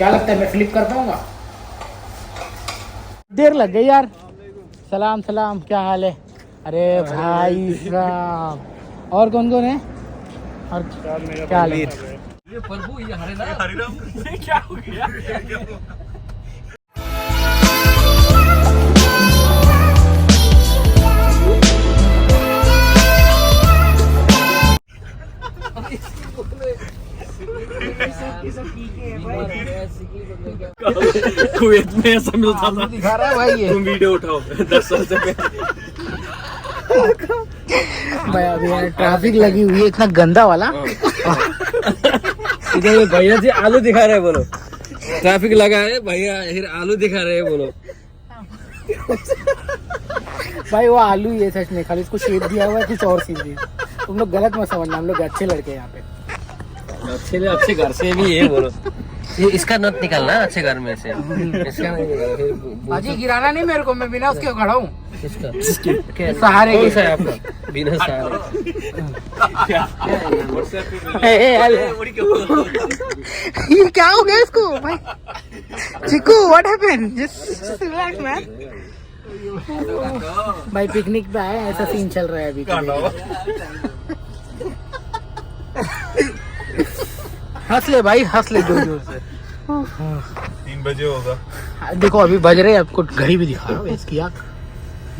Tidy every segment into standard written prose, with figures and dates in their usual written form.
ये प्रभु, ये हरिराम क्या हो गया? कुवैत में ऐसा मिलता था। दिखा रहा है भाई ये। तुम वीडियो उठाओ 10 साल से पहले। भाई अभी यार ट्रैफिक लगी हुई है इतना गंदा वाला। इधर ये भैया जी आलू दिखा रहे हैं, बोलो। ट्रैफिक लगा है भैया, फिर आलू दिखा रहे हैं, बोलो। भाई वो आलू ही है सच में, खाली इसको शेप दिया हुआ है कुछ और चीज। तुम लोग गलत मत समझना, हम लोग अच्छे लड़के हैं यहाँ पे। अच्छे घर से भी है, बोलो। ये इसका नट निकालना अच्छे घर में से। इसका नहीं, अजी गिराना नहीं मेरे को, मैं बिना उसके खड़ा हूँ। इसका सहारे कौन के। सा है आपका? बिना सहारे। ये क्या हो गया इसको भाई? Chiku what happened? Just relax man. भाई पिकनिक पे आए, ऐसा सीन चल रहा है अभी। हंस ले भाई, हंस ले जोर जोर से। 3 बजे होगा। देखो अभी बज रहे हैं, आपको घड़ी भी दिखा रहा हूँ इसकी आँख,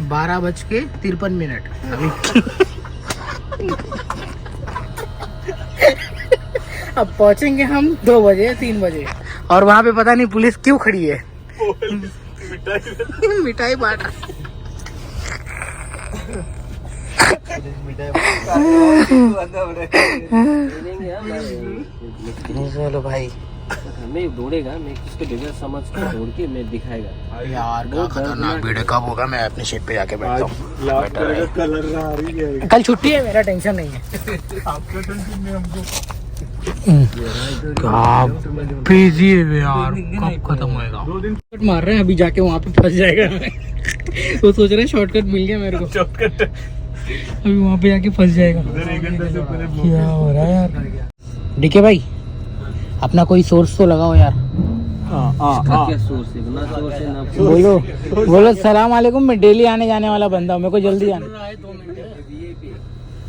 12:53 अभी। अब पहुंचेंगे हम 2 बजे 3 बजे, और वहाँ पे पता नहीं पुलिस क्यों खड़ी है। मिठाई बांट। चलो भाई, मैं दौड़ेगा, मैं किसको बगैर समझ के दौड़ के मैं दिखाएगा। यार क्या खतरनाक भीड़ है। कब होगा मैं अपने शेप पे जाके बैठता हूँ। कलर आ रही है। कल छुट्टी है, मेरा टेंशन नहीं है। आपका टेंशन नहीं हमको। क्या बिजी है यार, कब खत्म होएगा? 2 दिन मार रहे हैं अभी, जाके वहाँ पे फंस जाएगा। वो सोच रहे हैं शॉर्टकट मिल गया मेरे को, शॉर्टकट अभी वहाँ पे जाके फंस जाएगा। उधर 1 घंटे से पहले क्या हो रहा है यार? डीके भाई अपना कोई सोर्स तो लगाओ यार। क्या सोर्स है? ना सोर्स है ना। बोलो बोलो सलाम वालेकुम, मैं डेली आने जाने वाला बंदा हूँ, मेरे को जल्दी आना।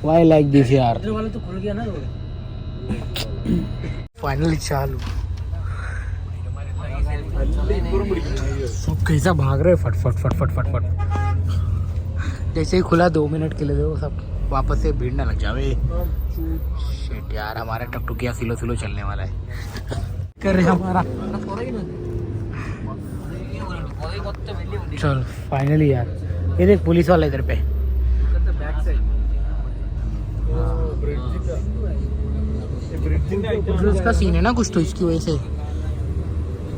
वाई लाइक दिस यार। तो खुल गया ना। फाइनली चालू। सब कैसा भाग रहे, फट फट फट फट फट फट। जैसे ही खुला 2 मिनट के लिए वो सब वापस से भीड़ ना लग जावे। शिट यार, हमारा टकटुकिया स्लो स्लो चलने वाला है। कर रहे हमारा। चल फाइनली यार, ये देख पुलिस वाला इधर पे। उसका सीन है ना कुछ, तो इसकी वजह से।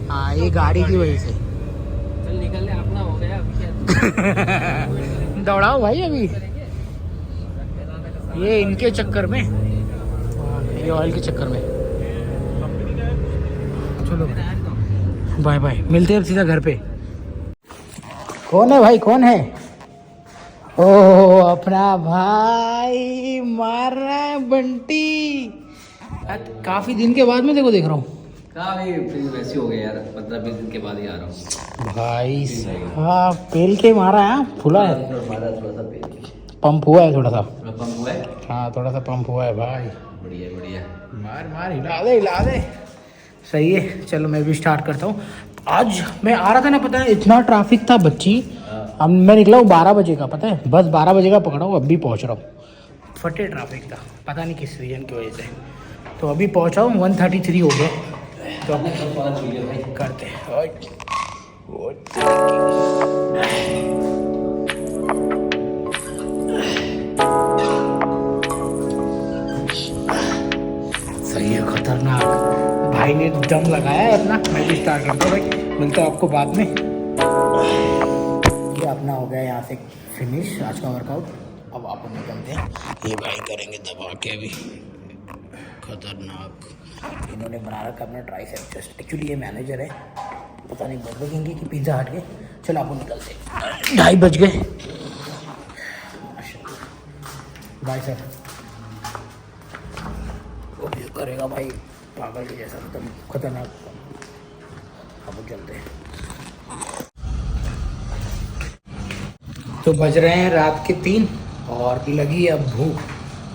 हाँ ये गाड़ी की वजह से। चल निकल ले, अपना हो गया अभी। दौड़ाओ भाई अभी, ये इनके चक्कर में, ये ऑयल के चक्कर में। चलो बाय बाय, मिलते हैं अब सीधा घर पे। कौन है भाई, कौन है? ओह अपना भाई मार रहा है बंटी। काफी दिन के बाद मैं देखो देख रहा हूँ। काफी वैसे हो गया यार, 15-20 दिन के बाद ही आ रहा हूँ भाई हाँ, पेल के मारा है, फुला है, थोड़ा सा पंप हुआ है थोड़ा सा। पंप हुआ है। हाँ थोड़ा सा पंप हुआ है भाई। बढ़िया बढ़िया। मार मार, हिला दे। सही है, चलो मैं भी स्टार्ट करता हूँ। आज मैं आ रहा था ना, पता है इतना ट्रैफिक था बच्ची। अब मैं निकला हूँ 12 बजे का, पता है बस 12 बजे का पकड़ा हूँ, अभी पहुँच रहा हूँ। फटे ट्रैफिक था, पता नहीं किस रीजन की वजह से। तो अभी पहुँचा हूँ, 1:33 हो गया। तो करते हैं। सही है, खतरनाक। भाई ने दम लगाया है अपना। मैं भी स्टार्ट करता हूँ भाई, मिलता हूँ आपको बाद में। ये अपना हो गया यहाँ से फिनिश आज का वर्कआउट। अब आप निकलते हैं, ये भाई करेंगे दबा के अभी। खतरनाक इन्होंने बना रखा अपना ट्राइसेप चेस्ट। एक्चुअली ये मैनेजर है, पता नहीं बर्गर किंग की पिज़्ज़ा हट के। चलो आप निकलते, 2:30 बज गए। Bye sir. ये करेगा भाई पागल के जैसा, एकदम खतरनाक। लोग चलते हैं। तो बज रहे हैं रात के 3 और लगी अब भूख,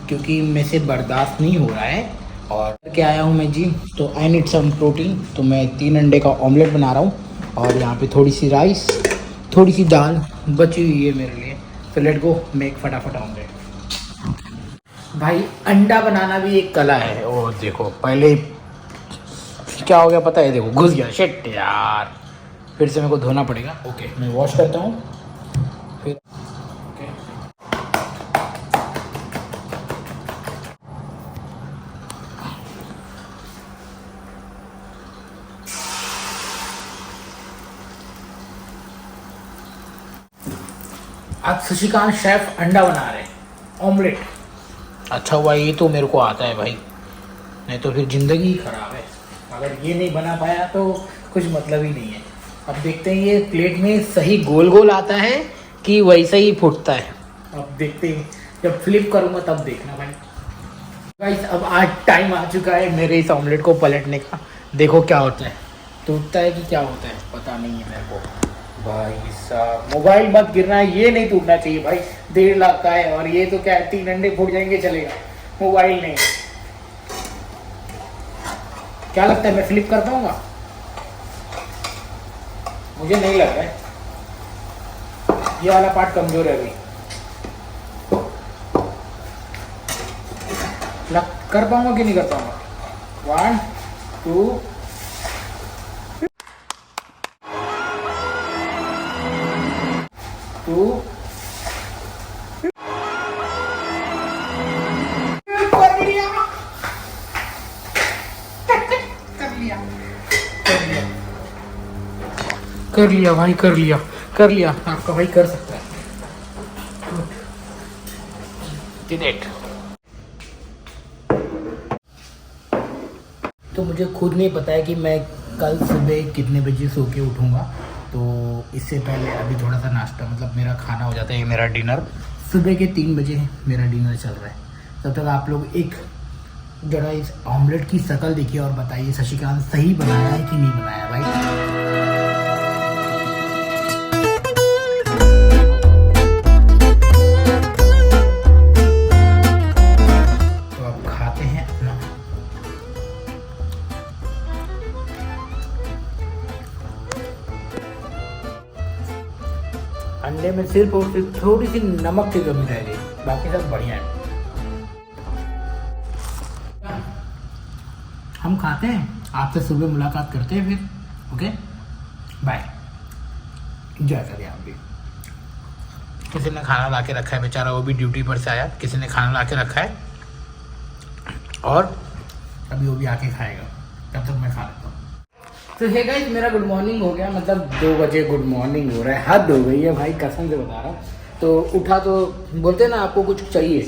क्योंकि मेरे से बर्दाश्त नहीं हो रहा है। और क्या आया हूँ मैं जिम, तो आई नीड सम प्रोटीन। तो मैं 3 अंडे का ऑमलेट बना रहा हूँ और यहाँ पे थोड़ी सी राइस, थोड़ी सी दाल बची हुई है मेरे लिए। तो लेट गो मेक फटाफट ऑमलेट। भाई अंडा बनाना भी एक कला है। ओ देखो पहले क्या हो गया पता है, देखो घुस गया, शिट यार, फिर से मेरे को धोना पड़ेगा। ओके मैं वॉश करता हूँ फिर। ओके आज शशिकांत शेफ अंडा बना रहे हैं ऑमलेट। अच्छा हुआ ये तो मेरे को आता है भाई, नहीं तो फिर ज़िंदगी ही ख़राब है। अगर ये नहीं बना पाया तो कुछ मतलब ही नहीं है। अब देखते हैं ये प्लेट में सही गोल गोल आता है कि वैसे ही फूटता है। अब देखते हैं, जब फ्लिप करूँगा तब देखना भाई। गाइस अब आज टाइम आ चुका है मेरे इस ऑमलेट को पलटने का। देखो क्या होता है, टूटता है कि क्या होता है पता नहीं है मेरे को। भाई साहब मोबाइल मत गिरना है, ये नहीं टूटना चाहिए भाई। 1.5 लाख का है और ये तो क्या 3 अंडे फूट जाएंगे चलेगा, मोबाइल नहीं। क्या लगता है मैं फ्लिप कर पाऊंगा? मुझे नहीं लग रहा है, ये वाला पार्ट कमजोर है अभी। कर पाऊंगा कि नहीं कर पाऊंगा? 1 2 2 कर लिया भाई, कर लिया। आपका भाई कर सकता है। Did it. तो मुझे खुद नहीं पता है कि मैं कल सुबह कितने बजे सो के उठूँगा। तो इससे पहले अभी थोड़ा सा नाश्ता, मतलब मेरा खाना हो जाता है। मेरा डिनर सुबह के 3 बजे मेरा डिनर चल रहा है। तब तक आप लोग एक जरा इस ऑमलेट की शक्ल देखिए और बताइए शशिकांत सही बनाया है कि नहीं बनाया भाई। अंडे में सिर्फ और सिर्फ थोड़ी सी नमक की कमी रह गई, बाकी सब बढ़िया है। हम खाते हैं, आपसे सुबह मुलाकात करते हैं फिर। ओके बाय, एंजॉय करिए आप भी। किसी ने खाना ला के रखा है बेचारा, वो भी ड्यूटी पर से आया, किसी ने खाना ला के रखा है और अभी वो भी आके खाएगा, तब तक मैं खा लेता हूँ। तो हे गाइस मेरा गुड मॉर्निंग हो गया, मतलब 2 बजे गुड मॉर्निंग हो रहा है। हद हो गई है भाई, कसम से बता रहा हूँ। तो उठा तो बोलते हैं ना आपको कुछ चाहिए,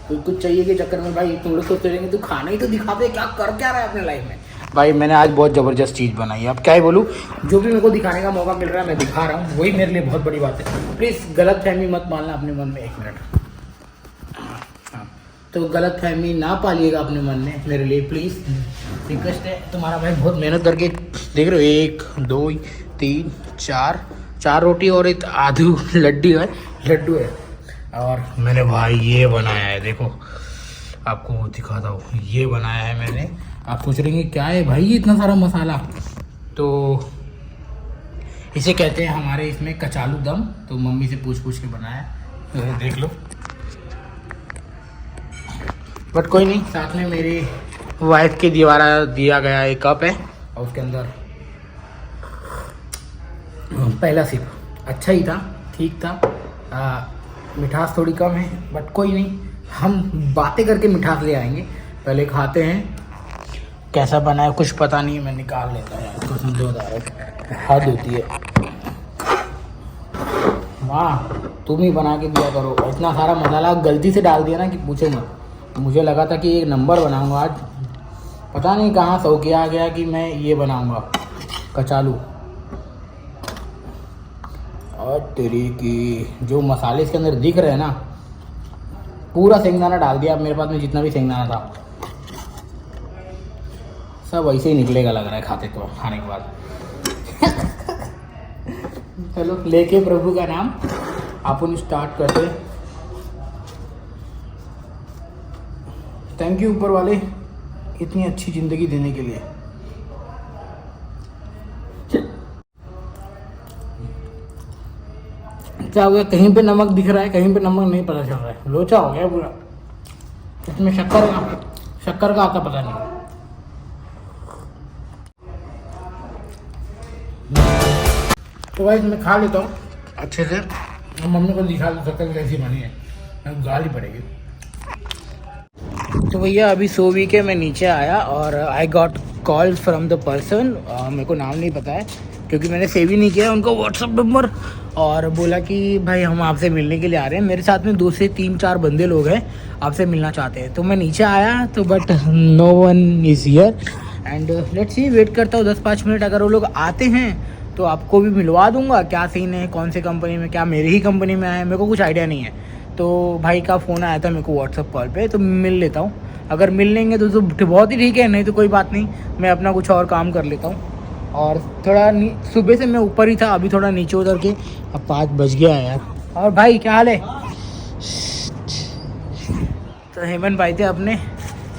तो कुछ चाहिए के चक्कर में भाई तुम लोग सोचते रहेंगे तू खाना ही तो दिखाते, क्या कर क्या रहा है अपने लाइफ में। भाई मैंने आज बहुत ज़बरदस्त चीज़ बनाई है, अब क्या ही बोलूँ, जो भी मेरे को दिखाने का मौका मिल रहा है मैं दिखा रहा हूँ, वही मेरे लिए बहुत बड़ी बात है। प्लीज़ गलत फहमी मत मानना अपने मन में। 1 मिनट, तो गलत फहमी ना पालिएगा अपने मन में मेरे लिए, प्लीज़ रिक्वेस्ट है। तुम्हारा भाई बहुत मेहनत करके, देख रहे हो 1 2 3 4 रोटी और एक आधू लड्डू है। और मैंने भाई ये बनाया है, देखो आपको दिखाता हूँ, ये बनाया है मैंने। आप सोच रहे हैं क्या है भाई ये इतना सारा मसाला, तो इसे कहते हैं हमारे इसमें कचालू दम। तो मम्मी से पूछ के बनाया, तो देख लो। बट कोई नहीं, साथ में मेरी वाइफ के दिया गया एक कप है और उसके अंदर पहला सिप अच्छा ही था, ठीक था। मिठास थोड़ी कम है बट कोई नहीं, हम बातें करके मिठास ले आएंगे। पहले खाते हैं कैसा बना है, कुछ पता नहीं है, मैं निकाल लेता हूँ इसको। समझोदार हद होती है। वाह तुम ही बना के दिया करो, इतना सारा मसाला गलती से डाल दिया ना कि पूछे मत। मुझे लगा था कि एक नंबर बनाऊंगा आज, पता नहीं कहाँ शौकिया आ गया कि मैं ये बनाऊंगा कचालू। और तेरी की जो मसाले इसके अंदर दिख रहे हैं ना, पूरा शेंगदाना डाल दिया। अब मेरे पास में जितना भी शेंगदाना था सब वैसे ही निकलेगा लग रहा है खाने के बाद। चलो लेके प्रभु का नाम अपन स्टार्ट करते। थैंक यू ऊपर वाले इतनी अच्छी जिंदगी देने के लिए। क्या हो गया, कहीं पे नमक दिख रहा है, कहीं पे नमक नहीं पता चल रहा है, लोचा हो गया पूरा। इसमें शक्कर का आता पता नहीं। तो भाई मैं खा लेता हूँ अच्छे से, मम्मी को दिखा दो शक्कर कैसी बनी है, गाली पड़ेगी। तो भैया अभी सो वी के मैं नीचे आया और I got call from the person, मेरे को नाम नहीं पता है क्योंकि मैंने सेव ही नहीं किया उनको व्हाट्सअप नंबर, और बोला कि भाई हम आपसे मिलने के लिए आ रहे हैं, मेरे साथ में 2 से 3-4 बंदे लोग हैं आपसे मिलना चाहते हैं। तो मैं नीचे आया तो but no one is here and let's see, wait करता हूँ 10-5 मिनट, अगर वो लोग आते हैं तो आपको भी मिलवा दूंगा। क्या सीन है, कौन से कंपनी में, क्या मेरी ही कंपनी में आया है, मेरे को कुछ आइडिया नहीं है। तो भाई का फ़ोन आया था मेरे को व्हाट्सअप कॉल पे, तो मिल लेता हूँ। अगर मिल लेंगे तो बहुत ही ठीक है, नहीं तो कोई बात नहीं, मैं अपना कुछ और काम कर लेता हूँ। और थोड़ा सुबह से मैं ऊपर ही था, अभी थोड़ा नीचे उतर के, अब 5 बज गया यार। और भाई क्या हाल है? तो हेमंत भाई थे अपने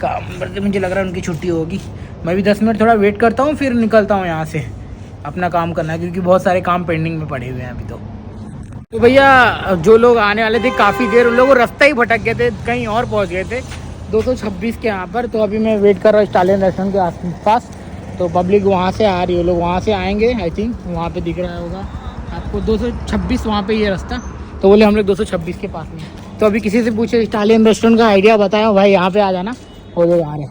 काम करते, मुझे लग रहा है उनकी छुट्टी होगी। मैं भी 10 मिनट थोड़ा वेट करता हूँ, फिर निकलता हूँ यहाँ से, अपना काम करना है क्योंकि बहुत सारे काम पेंडिंग में पड़े हुए हैं अभी तो। तो भैया जो लोग आने वाले थे काफ़ी देर, उन लोगों को रास्ता ही भटक गए थे, कहीं और पहुँच गए थे 226 के यहाँ पर। तो अभी मैं वेट कर रहा हूँ इटालियन रेस्टोरेंट के आसपास, तो पब्लिक वहाँ से आ रही है, लोग वहाँ से आएंगे आई थिंक, वहाँ पे दिख रहा होगा आपको 226 वहाँ पे ये रास्ता। तो बोले हम लोग 226 के पास में। तो अभी किसी से पूछे इटालियन रेस्टोरेंट का आइडिया बताया, भाई यहाँ पे आ जाना, वो लोग आ रहे।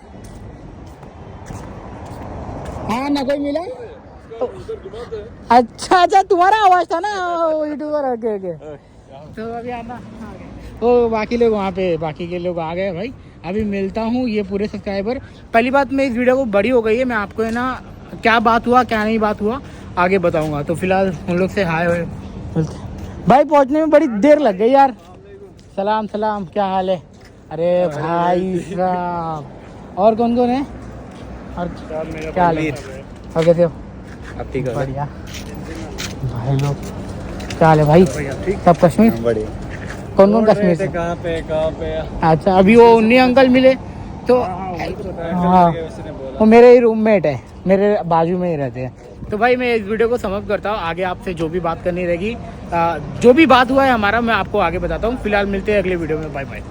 हाँ ना कोई मिला? अच्छा तुम्हारा आवाज़ था ना यूट्यूबर। ओके तो अभी आना तो बाकी लोग वहाँ पे, बाकी के लोग आ गए भाई। अभी मिलता हूँ ये पूरे सब्सक्राइबर। पहली बात मैं इस वीडियो को बड़ी हो गई है, मैं आपको है ना क्या बात हुआ क्या नहीं बात हुआ आगे बताऊँगा। तो फिलहाल उन लोग से हाय भाई, पहुँचने में बड़ी देर लग गई यार। सलाम सलाम, क्या हाल है? अरे भाई साहब, और कौन कौन है और क्या हाल है? और कैसे हो? बढ़िया भाई लोग, क्या हाल है भाई? सब कश्मीर? बढ़िया। कौन कौन कश्मीर से? कहाँ पे? अच्छा अभी वो उन्हीं अंकल मिले तो हाँ, वो मेरे ही रूममेट है, मेरे बाजू में ही रहते हैं। तो भाई मैं इस वीडियो को समाप्त करता हूँ, आगे आपसे जो भी बात करनी रहेगी, जो भी बात हुआ है हमारा, मैं आपको आगे बताता हूँ। फिलहाल मिलते हैं अगले वीडियो में, बाय बाय।